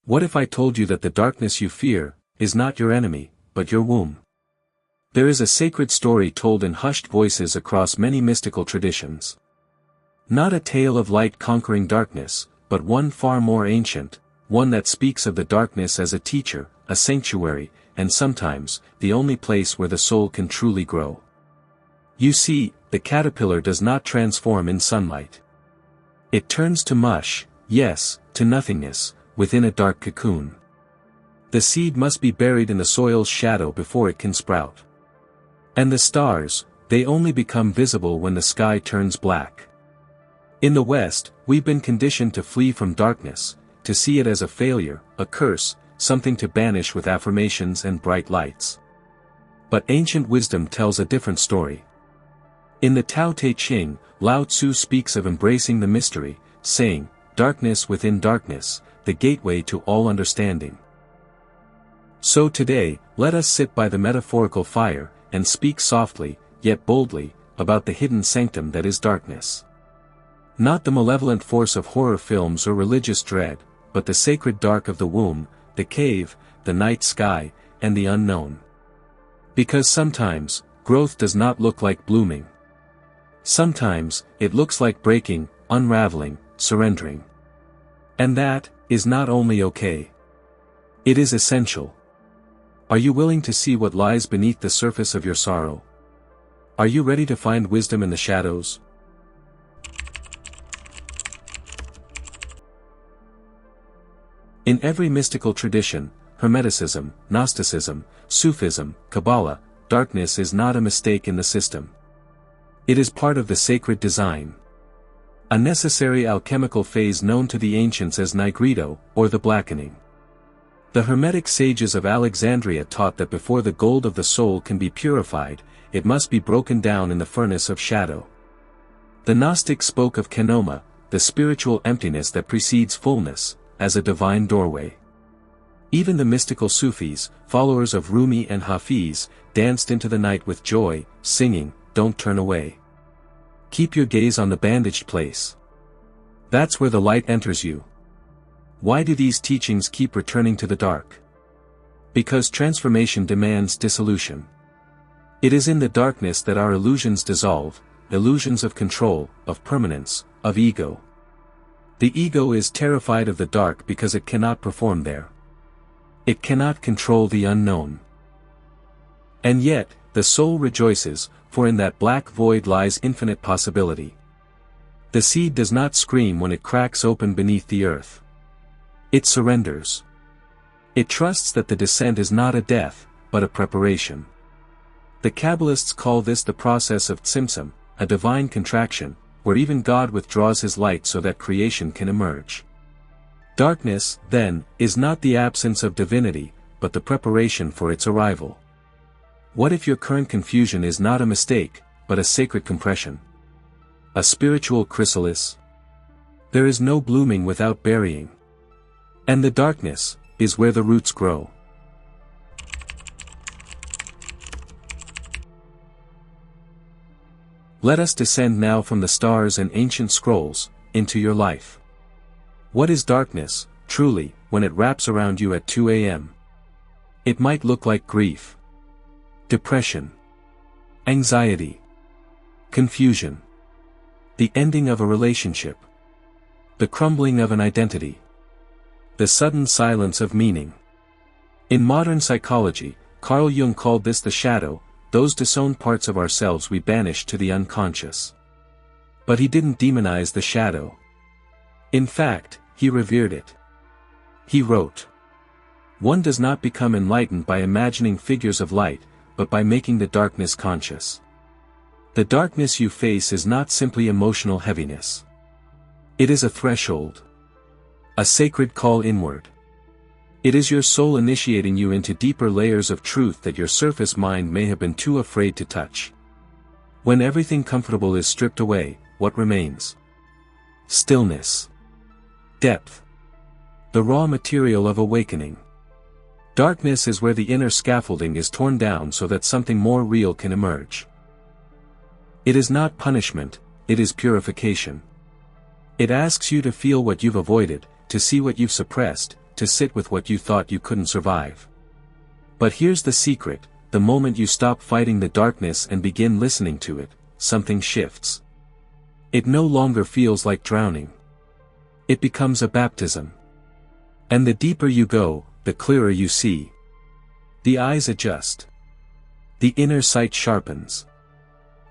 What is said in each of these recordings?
What if I told you that the darkness you fear is not your enemy, but your womb? There is a sacred story told in hushed voices across many mystical traditions. Not a tale of light conquering darkness, but one far more ancient, one that speaks of the darkness as a teacher, a sanctuary, and sometimes, the only place where the soul can truly grow. You see, the caterpillar does not transform in sunlight. It turns to mush, yes, to nothingness, within a dark cocoon. The seed must be buried in the soil's shadow before it can sprout. And the stars, they only become visible when the sky turns black. In the West, we've been conditioned to flee from darkness, to see it as a failure, a curse, something to banish with affirmations and bright lights. But ancient wisdom tells a different story. In the Tao Te Ching, Lao Tzu speaks of embracing the mystery, saying, "Darkness within darkness, the gateway to all understanding." So today, let us sit by the metaphorical fire, and speak softly, yet boldly, about the hidden sanctum that is darkness. Not the malevolent force of horror films or religious dread, but the sacred dark of the womb, the cave, the night sky, and the unknown. Because sometimes, growth does not look like blooming. Sometimes, it looks like breaking, unraveling, surrendering. And that is not only okay. It is essential. Are you willing to see what lies beneath the surface of your sorrow? Are you ready to find wisdom in the shadows? In every mystical tradition, Hermeticism, Gnosticism, Sufism, Kabbalah, darkness is not a mistake in the system. It is part of the sacred design. A necessary alchemical phase known to the ancients as nigredo, or the blackening. The Hermetic sages of Alexandria taught that before the gold of the soul can be purified, it must be broken down in the furnace of shadow. The Gnostics spoke of kenoma, the spiritual emptiness that precedes fullness, as a divine doorway. Even the mystical Sufis, followers of Rumi and Hafiz, danced into the night with joy, singing, "Don't turn away. Keep your gaze on the bandaged place. That's where the light enters you." Why do these teachings keep returning to the dark? Because transformation demands dissolution. It is in the darkness that our illusions dissolve, illusions of control, of permanence, of ego. The ego is terrified of the dark because it cannot perform there. It cannot control the unknown. And yet, the soul rejoices, for in that black void lies infinite possibility. The seed does not scream when it cracks open beneath the earth. It surrenders. It trusts that the descent is not a death, but a preparation. The Kabbalists call this the process of tzimtzum, a divine contraction, where even God withdraws his light so that creation can emerge. Darkness, then, is not the absence of divinity, but the preparation for its arrival. What if your current confusion is not a mistake, but a sacred compression? A spiritual chrysalis? There is no blooming without burying. And the darkness is where the roots grow. Let us descend now from the stars and ancient scrolls, into your life. What is darkness, truly, when it wraps around you at 2 a.m.? It might look like grief, depression, anxiety, confusion, the ending of a relationship, the crumbling of an identity, the sudden silence of meaning. In modern psychology, Carl Jung called this the shadow, those disowned parts of ourselves we banish to the unconscious. But he didn't demonize the shadow. In fact, he revered it. He wrote, "One does not become enlightened by imagining figures of light, but by making the darkness conscious. The darkness you face is not simply emotional heaviness. It is a threshold. A sacred call inward. It is your soul initiating you into deeper layers of truth that your surface mind may have been too afraid to touch. When everything comfortable is stripped away, what remains? Stillness. Depth. The raw material of awakening. Darkness is where the inner scaffolding is torn down so that something more real can emerge. It is not punishment, it is purification. It asks you to feel what you've avoided, to see what you've suppressed, to sit with what you thought you couldn't survive. But here's the secret: the moment you stop fighting the darkness and begin listening to it, something shifts. It no longer feels like drowning. It becomes a baptism. And the deeper you go, the clearer you see. The eyes adjust. The inner sight sharpens.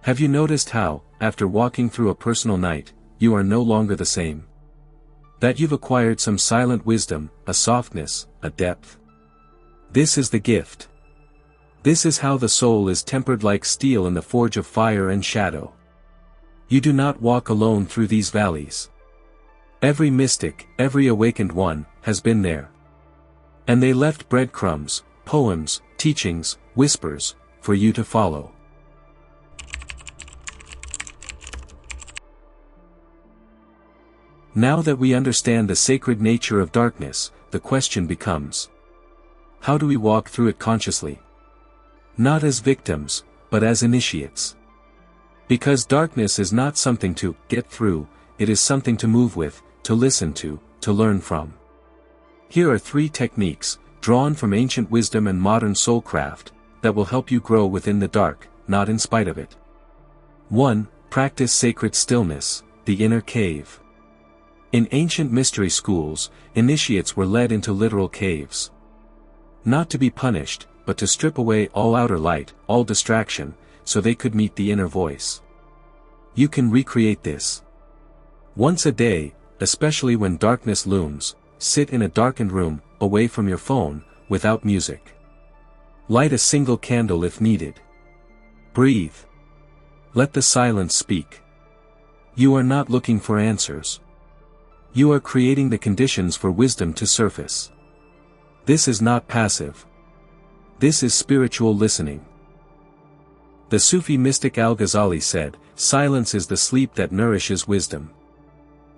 Have you noticed how, after walking through a personal night, you are no longer the same? That you've acquired some silent wisdom, a softness, a depth. This is the gift. This is how the soul is tempered like steel in the forge of fire and shadow. You do not walk alone through these valleys. Every mystic, every awakened one, has been there. And they left breadcrumbs, poems, teachings, whispers, for you to follow. Now that we understand the sacred nature of darkness, the question becomes: how do we walk through it consciously? Not as victims, but as initiates. Because darkness is not something to get through, it is something to move with, to listen to learn from. Here are 3 techniques, drawn from ancient wisdom and modern soulcraft, that will help you grow within the dark, not in spite of it. 1. Practice sacred stillness, the inner cave. In ancient mystery schools, initiates were led into literal caves. Not to be punished, but to strip away all outer light, all distraction, so they could meet the inner voice. You can recreate this. Once a day, especially when darkness looms, sit in a darkened room, away from your phone, without music. Light a single candle if needed. Breathe. Let the silence speak. You are not looking for answers. You are creating the conditions for wisdom to surface. This is not passive. This is spiritual listening. The Sufi mystic Al-Ghazali said, "Silence is the sleep that nourishes wisdom."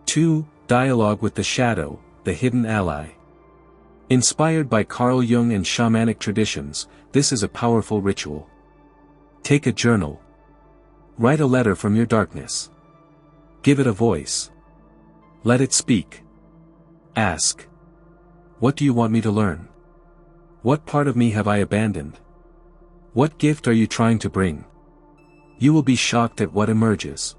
2. Dialogue with the shadow, the hidden ally. Inspired by Carl Jung and shamanic traditions, this is a powerful ritual. Take a journal. Write a letter from your darkness. Give it a voice. Let it speak. Ask: what do you want me to learn? What part of me have I abandoned? What gift are you trying to bring? You will be shocked at what emerges.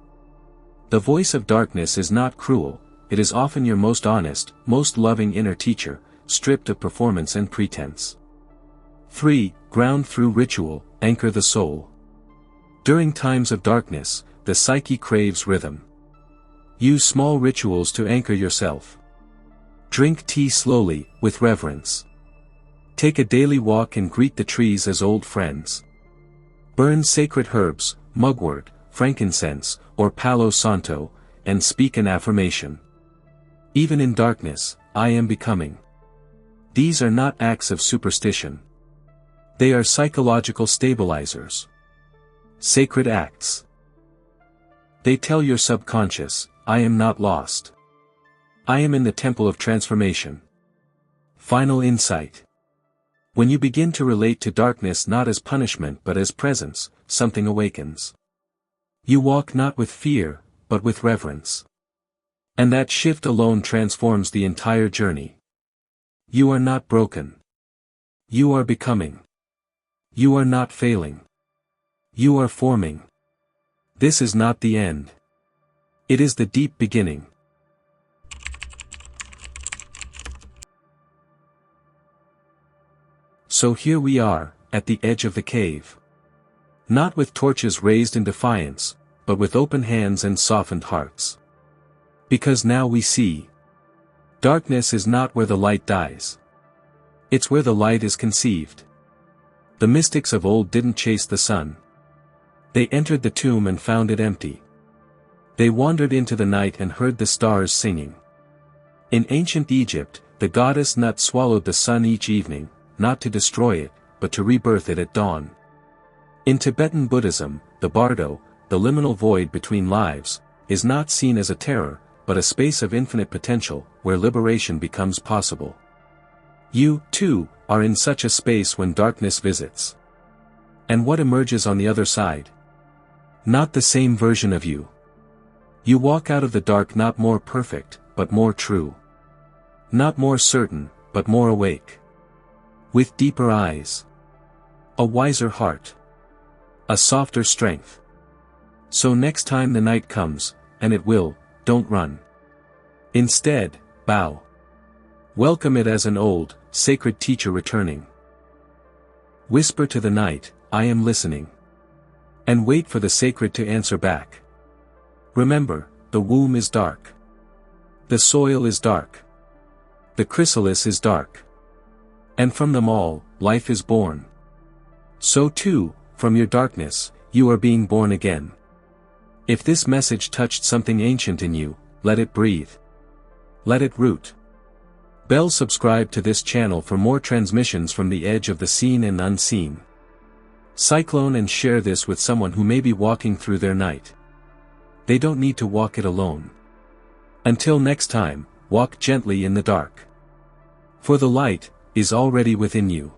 The voice of darkness is not cruel, it is often your most honest, most loving inner teacher, stripped of performance and pretense. 3. Ground through ritual, anchor the soul. During times of darkness, the psyche craves rhythm. Use small rituals to anchor yourself. Drink tea slowly, with reverence. Take a daily walk and greet the trees as old friends. Burn sacred herbs, mugwort, frankincense, or palo santo, and speak an affirmation. Even in darkness, I am becoming. These are not acts of superstition. They are psychological stabilizers. Sacred acts. They tell your subconscious, I am not lost. I am in the temple of transformation. Final insight. When you begin to relate to darkness not as punishment but as presence, something awakens. You walk not with fear, but with reverence. And that shift alone transforms the entire journey. You are not broken. You are becoming. You are not failing. You are forming. This is not the end. It is the deep beginning. So here we are, at the edge of the cave. Not with torches raised in defiance, but with open hands and softened hearts. Because now we see. Darkness is not where the light dies. It's where the light is conceived. The mystics of old didn't chase the sun. They entered the tomb and found it empty. They wandered into the night and heard the stars singing. In ancient Egypt, the goddess Nut swallowed the sun each evening, not to destroy it, but to rebirth it at dawn. In Tibetan Buddhism, the bardo, the liminal void between lives, is not seen as a terror, but a space of infinite potential, where liberation becomes possible. You, too, are in such a space when darkness visits. And what emerges on the other side? Not the same version of you. You walk out of the dark not more perfect, but more true. Not more certain, but more awake. With deeper eyes. A wiser heart. A softer strength. So next time the night comes, and it will, don't run. Instead, bow. Welcome it as an old, sacred teacher returning. Whisper to the night, I am listening. And wait for the sacred to answer back. Remember, the womb is dark. The soil is dark. The chrysalis is dark. And from them all, life is born. So too, from your darkness, you are being born again. If this message touched something ancient in you, let it breathe. Let it root. Subscribe to this channel for more transmissions from the edge of the seen and unseen. Cyclone and share this with someone who may be walking through their night. They don't need to walk it alone. Until next time, walk gently in the dark. For the light is already within you.